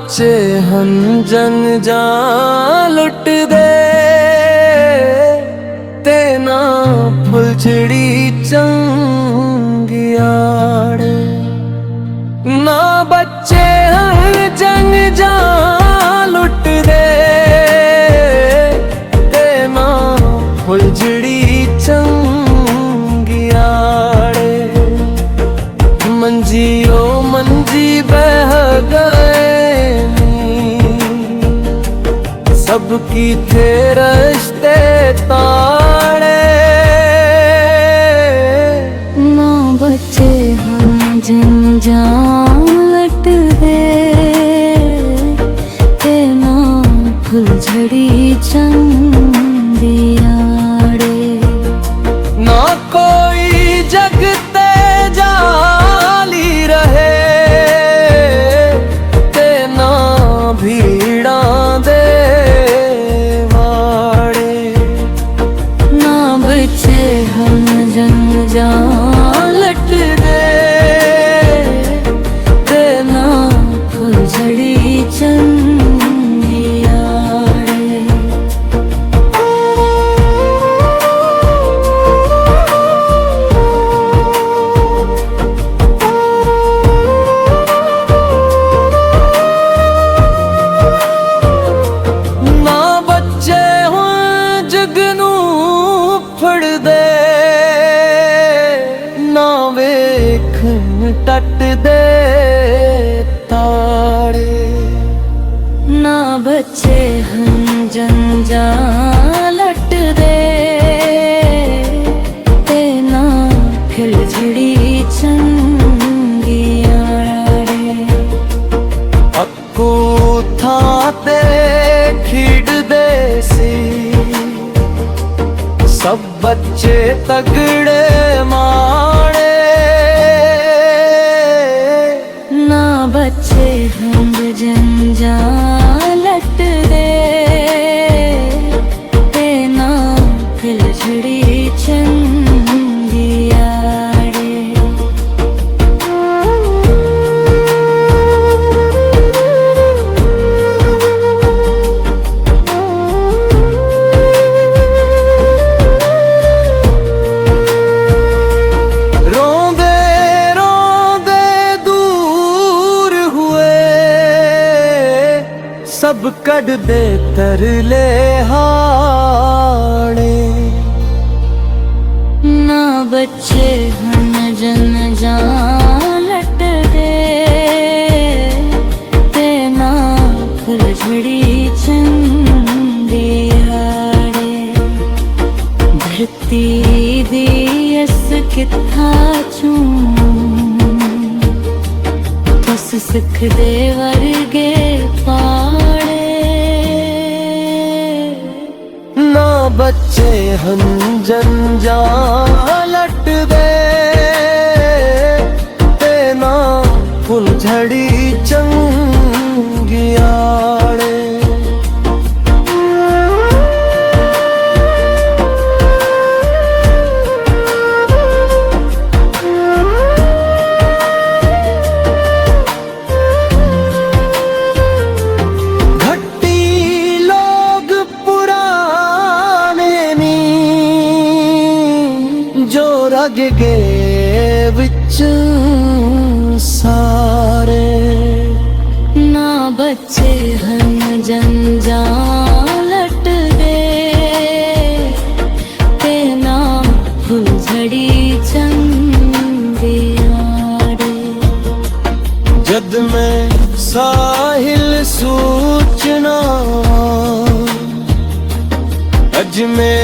बच्चे हन जन जा लुट दे ते ना फुलझड़ी चंगियाड़। ना बच्चे हन जन जा लुट दे ते ना फुलझड़ी चंगियाड़। मंजी ओ मंजी बह गए सबकी थे रिश्ते ताड़े। ना बच्चे हम जंजाल लट दे ते ना फुलझड़ी चंदियाड़े। ना कोई जगते जाली रहे ते ना भीड़ा दे वाड़े। ना बच्चे हम जंजाल लट दे ते ना फुलझड़ी चंदियाड़े। ना बच्चे हुण जग नूं फड़ दे ना वेखण टट दे ताड़े। ना बच्चे हम जंजाल लट दे ते ना फुलझड़ी चंदियाड़े। अक्कू थां ते खिड़दे सी सब बच्चे तगड़े माड़े। ना बच्चे हम जंजाल लट दे ते ना फुलझड़ी चंदियाड़े। रोंदे रोंदे दूर हुए सब कढ़ दे तरले हाड़े। ना बच्चे हम जंजाल लट दे ते ना फुलझड़ी चंदियाड़े। धरती दी अस कित्था चूं तुस सिख दे वर्गे पाड़े। ना बच्चे हन जंजाल लट दे ते ना फुलझड़ी चंगियाड़े। घट्टी लोग पुराने नी जो रग गए विच सारे। ना बच्चे हम जंजाल लट दे ते ना फुलझड़ी चंदियाड़े। जद मैं साहिल सूचना अज में